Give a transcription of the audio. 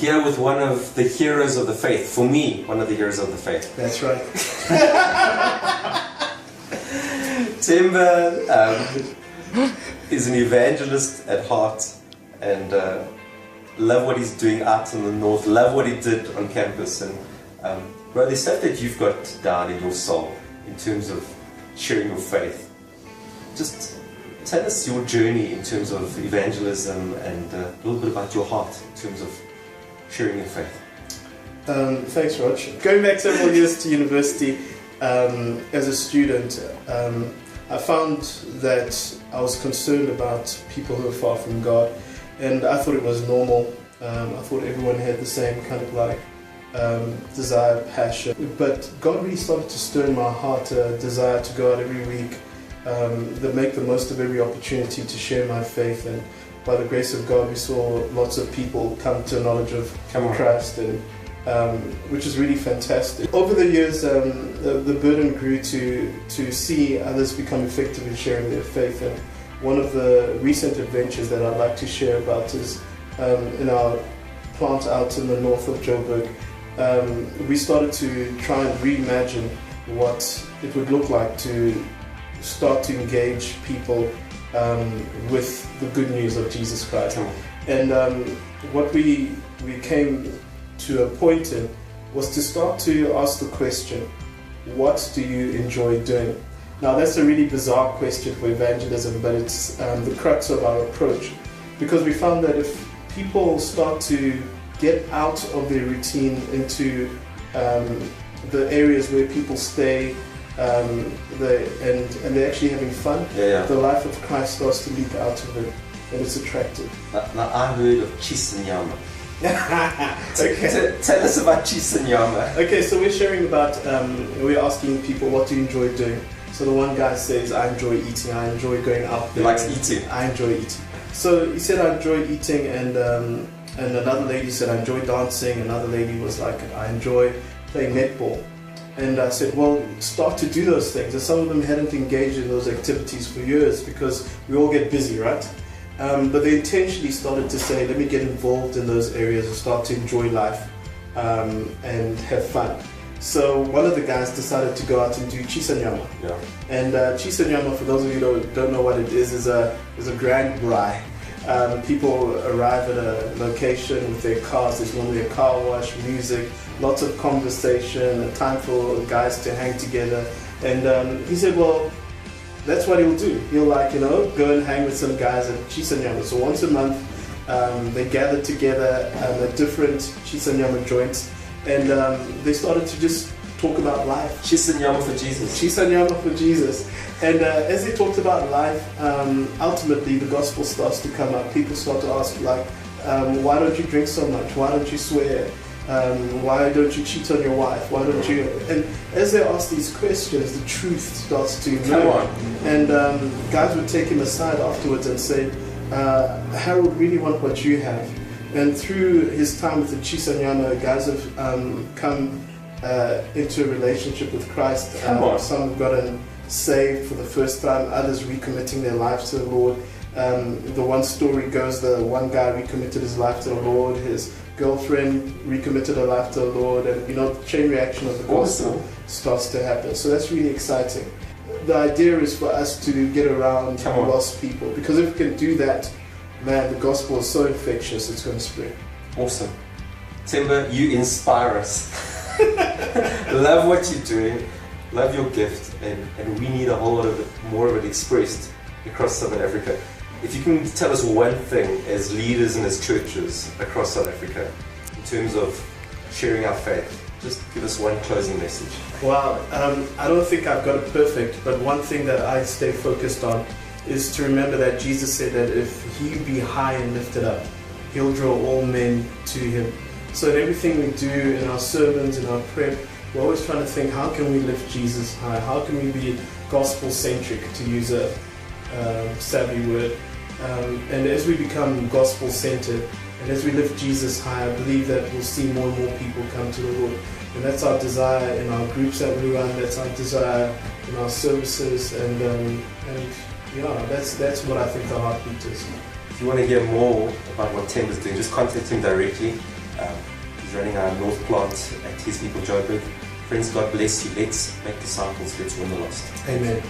here with one of the heroes of the faith. For me, one of the heroes of the faith. That's right. Timber is an evangelist at heart, and love what he's doing out in the north, love what he did on campus. And bro, there's stuff that you've got down in your soul in terms of sharing your faith. Just tell us your journey in terms of evangelism and a little bit about your heart in terms of sharing your faith. Thanks, Rog. Going back several years to university, as a student, I found that I was concerned about people who are far from God, and I thought it was normal. I thought everyone had the same kind of like desire, passion. But God really started to stir in my heart a desire to go out every week, that make the most of every opportunity to share my faith. And by the grace of God, we saw lots of people come to a knowledge of Christ, and which is really fantastic. Over the years, the burden grew to see others become effective in sharing their faith. And one of the recent adventures that I'd like to share about is in our plant out in the north of Joburg. We started to try and reimagine what it would look like to start to engage people with the good news of Jesus Christ. And what we came to a point in was to start to ask the question, what do you enjoy doing? Now that's a really bizarre question for evangelism, but it's the crux of our approach, because we found that if people start to get out of their routine into the areas where people stay, and they're actually having fun, the life of Christ starts to leak out of it, and it's attractive. Now I heard of Chisanyama. Okay. Tell us about Chisanyama. Okay, so we're sharing about, we're asking people, what do you enjoy doing? So the one guy says, I enjoy eating, I enjoy going out there. He likes eating. I enjoy eating. So he said, I enjoy eating, and another lady said, I enjoy dancing. Another lady was like, I enjoy playing netball. And I said, well, start to do those things. And some of them hadn't engaged in those activities for years because we all get busy, right? But they intentionally started to say, let me get involved in those areas and start to enjoy life and have fun. So one of the guys decided to go out and do Chisanyama. Yeah. And Chisanyama, for those of you who don't know what it is a grand braai. People arrive at a location with their cars. There's normally a car wash, music, lots of conversation, a time for guys to hang together. And he said, well, that's what he'll do. He'll go and hang with some guys at Chisanyama. So once a month, they gather together at different Chisanyama joints, and they started to just talk about life. Chisanyama for Jesus. Chisanyama for Jesus. And as they talked about life, ultimately the gospel starts to come up. People start to ask, like, why don't you drink so much? Why don't you swear? Why don't you cheat on your wife? Why don't you? And as they ask these questions, the truth starts to emerge. And guys would take him aside afterwards and say, Harold really want what you have. And through his time with the Chisanyama, guys have come into a relationship with Christ. Some have gotten saved for the first time, others recommitting their lives to the Lord. The one story goes, the one guy recommitted his life to the Lord, his girlfriend recommitted her life to the Lord, and the chain reaction of the gospel starts to happen. So that's really exciting. The idea is for us to get around lost people, because if we can do that, man, the gospel is so infectious, it's going to spread. Awesome. Timber, you inspire us. Love what you're doing, love your gift, and we need a whole lot of it, more of it expressed across Southern Africa. If you can tell us one thing as leaders and as churches across South Africa in terms of sharing our faith, just give us one closing message. Wow, I don't think I've got it perfect, but one thing that I stay focused on is to remember that Jesus said that if He be high and lifted up, He'll draw all men to Him. So in everything we do, in our sermons, in our prep, we're always trying to think, how can we lift Jesus high? How can we be gospel-centric, to use a savvy word? And as we become gospel-centered, and as we lift Jesus high, I believe that we'll see more and more people come to the Lord. And that's our desire in our groups that we run, that's our desire in our services, and that's what I think the heartbeat is. If you want to hear more about what Tim is doing, just contact him directly. He's running our North plant at his people Joburg. Friends, God bless you. Let's make disciples. Let's win the lost. Amen.